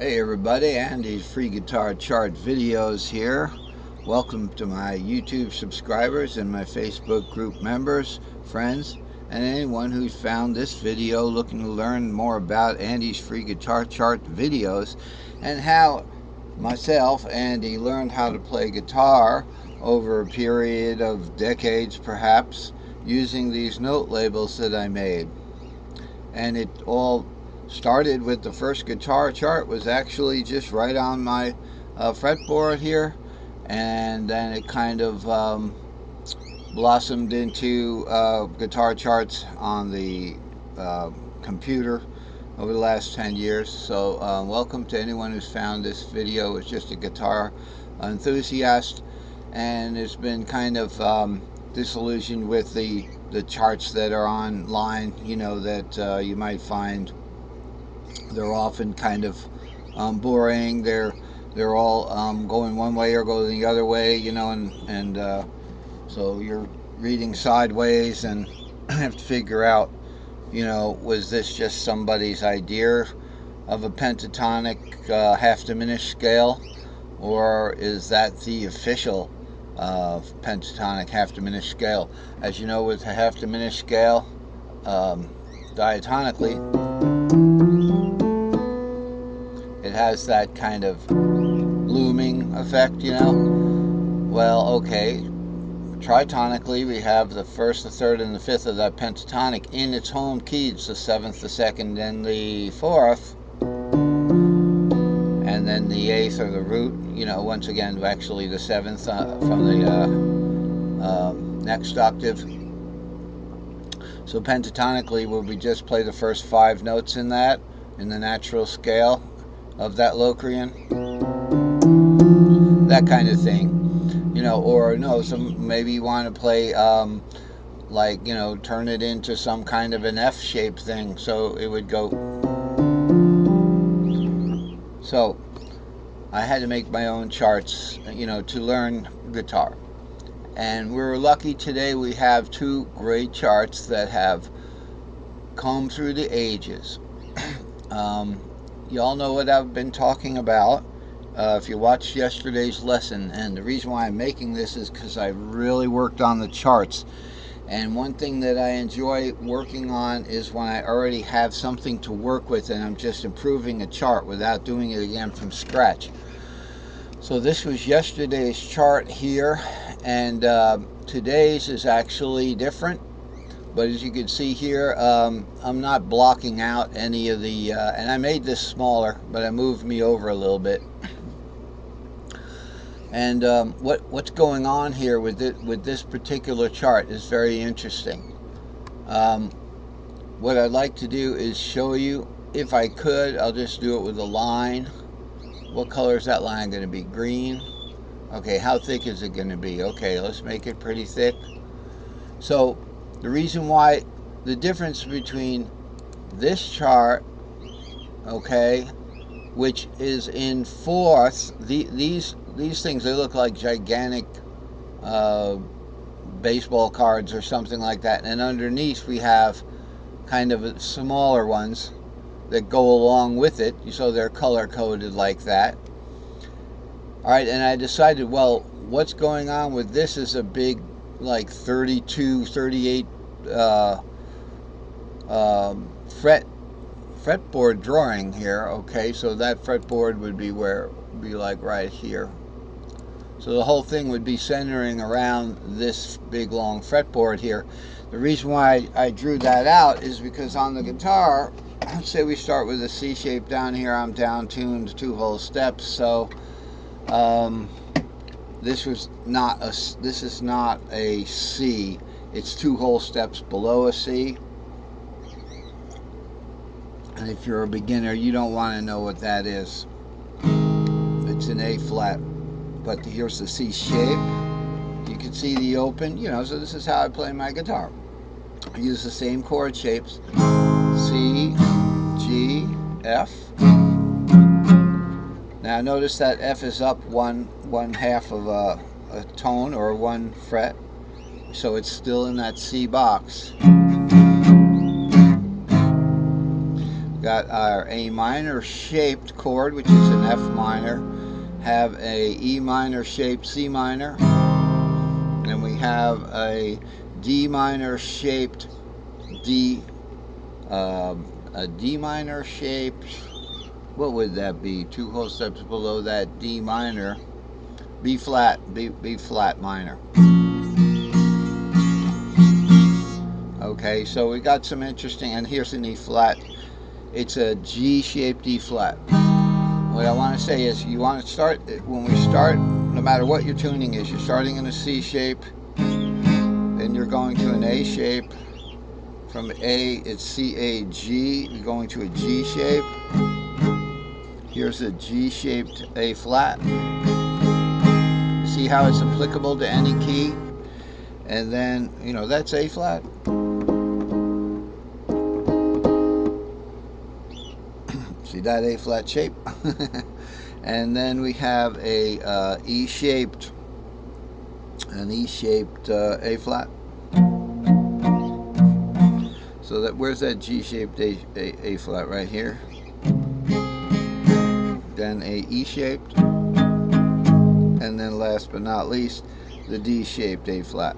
Hey everybody, Andy's free guitar chart videos here. Welcome to my YouTube subscribers and my Facebook group members, friends, and anyone who's found this video looking to learn more about Andy's free guitar chart videos and how myself, Andy, learned how to play guitar over a period of decades perhaps using these note labels that I made. And it all started with the first guitar chart was actually just right on my fretboard here, and then it kind of blossomed into guitar charts on the computer over the last 10 years. So welcome to anyone who's found this video. It's just a guitar enthusiast, and it's been kind of disillusioned with the charts that are online, you know, that you might find. They're often kind of boring. They're all going one way or going the other way, you know, and so you're reading sideways and have to figure out, you know, was this just somebody's idea of a pentatonic half diminished scale, or is that the official pentatonic half diminished scale? As you know, with a half diminished scale, diatonically, it has that kind of looming effect, you know. Well, okay, tritonically we have the first, the third, and the fifth of that pentatonic in its home keys, the seventh, the second, and the fourth, and then the eighth or the root, you know, once again actually the seventh from the next octave. So pentatonically, will we just play the first 5 notes in that, in the natural scale of that Locrian, that kind of thing, you know. Or no, some maybe you want to play like, you know, turn it into some kind of an F-shaped thing, so it would go. So I had to make my own charts, you know, to learn guitar. And we're lucky today we have 2 great charts that have come through the ages. You all know what I've been talking about if you watched yesterday's lesson, and the reason why I'm making this is because I really worked on the charts. And one thing that I enjoy working on is when I already have something to work with and I'm just improving a chart without doing it again from scratch. So this was yesterday's chart here, and today's is actually different. But as you can see here, I'm not blocking out any of the, and I made this smaller, but I moved me over a little bit. And what's going on here with this particular chart is very interesting. What I'd like to do is show you, if I could, I'll just do it with a line. What color is that line going to be? Green. Okay, how thick is it going to be? Okay, let's make it pretty thick. So the reason why, the difference between this chart, okay, which is in fourths, these things, they look like gigantic baseball cards or something like that, and underneath we have kind of smaller ones that go along with it, so they're color coded like that. Alright, and I decided, well, what's going on with this is a big, like 32, 38 fretboard drawing here. Okay, so that fretboard would be like right here. So the whole thing would be centering around this big long fretboard here. The reason why I drew that out is because on the guitar, let's say we start with a C shape down here. I'm down tuned 2 whole steps, so this is not a C. It's 2 whole steps below a C. And if you're a beginner, you don't want to know what that is. It's an A flat, but here's the C shape. You can see the open, you know. So this is how I play my guitar. I use the same chord shapes: C, G, F. Now notice that F is up one half of a tone, or 1 fret, so it's still in that C box. Got got our A minor shaped chord, which is an F minor, have a E minor shaped C minor, and we have a D minor shaped a D minor shaped, what would that be? 2 whole steps below that, D minor, B flat minor. Okay, so we got some interesting, and here's an E flat. It's a G-shaped E flat. What I want to say is, you want to start, when we start, no matter what your tuning is, you're starting in a C shape, then you're going to an A shape. From A, it's C, A, G. You're going to a G shape. Here's a G-shaped A flat. See how it's applicable to any key? And then, you know, that's A flat. See that A flat shape? And then we have a E-shaped, an E-shaped A flat. So that, where's that G-shaped A flat? Right here. Then a E-shaped, and then last but not least, the D-shaped A flat.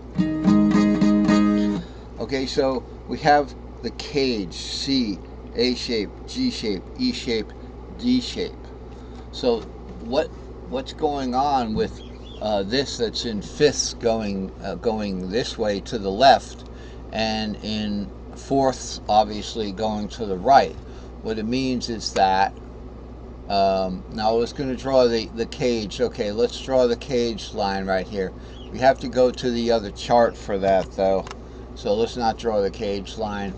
Okay, so we have the cage, C, A shape, G shape, E shape, D shape. So what's going on with this that's in fifths going this way to the left, and in fourths obviously going to the right? What it means is that now I was going to draw the cage. Okay, let's draw the cage line right here. We have to go to the other chart for that though, so let's not draw the cage line.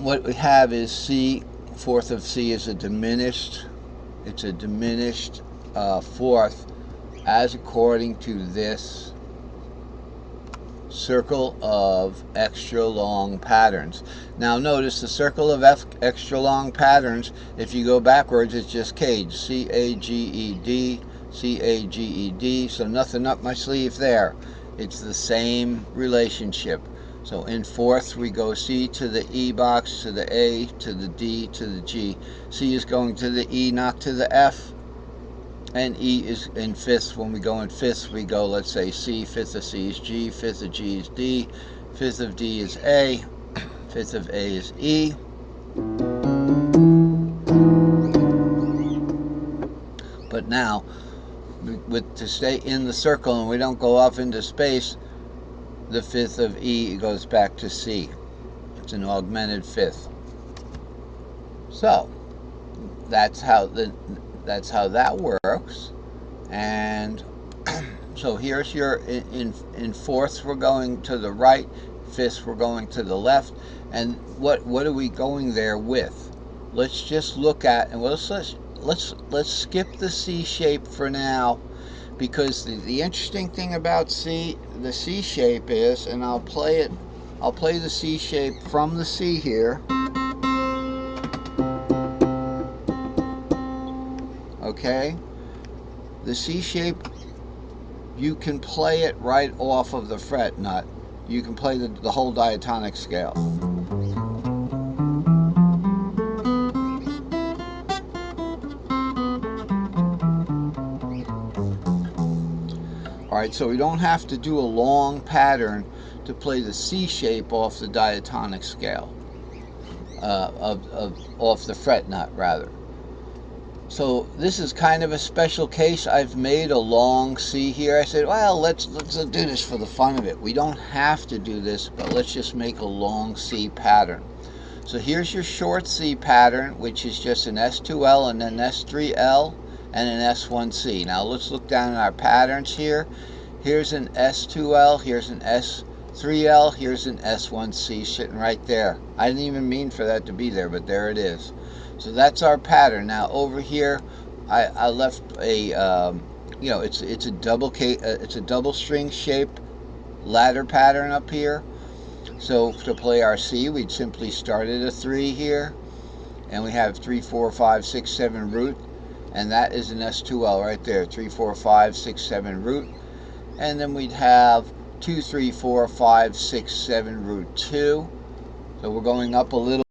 What we have is C, fourth of C is a diminished, it's a diminished fourth as according to this circle of extra long patterns. Now notice the circle of extra long patterns, if you go backwards, it's just cage, C-A-G-E-D, C-A-G-E-D, so nothing up my sleeve there. It's the same relationship. So in fourth we go C to the E box, to the A, to the D, to the G. C is going to the E, not to the F. And E is in fifths. When we go in fifths, we go, let's say C, fifth of C is G, fifth of G is D, fifth of D is A, fifth of A is E. But now, to stay in the circle and we don't go off into space, the fifth of E goes back to C. It's an augmented fifth. So that's how that works. And so here's your, in fourths we're going to the right, fifths we're going to the left. And what are we going there with? Let's just look at, and let's skip the C shape for now, because the interesting thing about the C shape is, and I'll play the C shape from the C here. Okay, the C shape, you can play it right off of the fret nut. You can play the whole diatonic scale. Alright, so we don't have to do a long pattern to play the C shape off the diatonic scale, off the fret nut rather. So this is kind of a special case. I've made a long C here. I said, well, let's do this for the fun of it. We don't have to do this, but let's just make a long C pattern. So here's your short C pattern, which is just an S2L and an S3L and an S1C. Now let's look down at our patterns here. Here's an S2L, here's an S3L, here's an S1C sitting right there. I didn't even mean for that to be there, but there it is. So that's our pattern. Now over here, I left a, you know, it's a double string shaped ladder pattern up here. So to play our C, we'd simply start at a 3 here, and we have 3, 4, 5, 6, 7 root, and that is an S2L right there, 3, 4, 5, 6, 7 root, and then we'd have 2, 3, 4, 5, 6, 7 root 2. So we're going up a little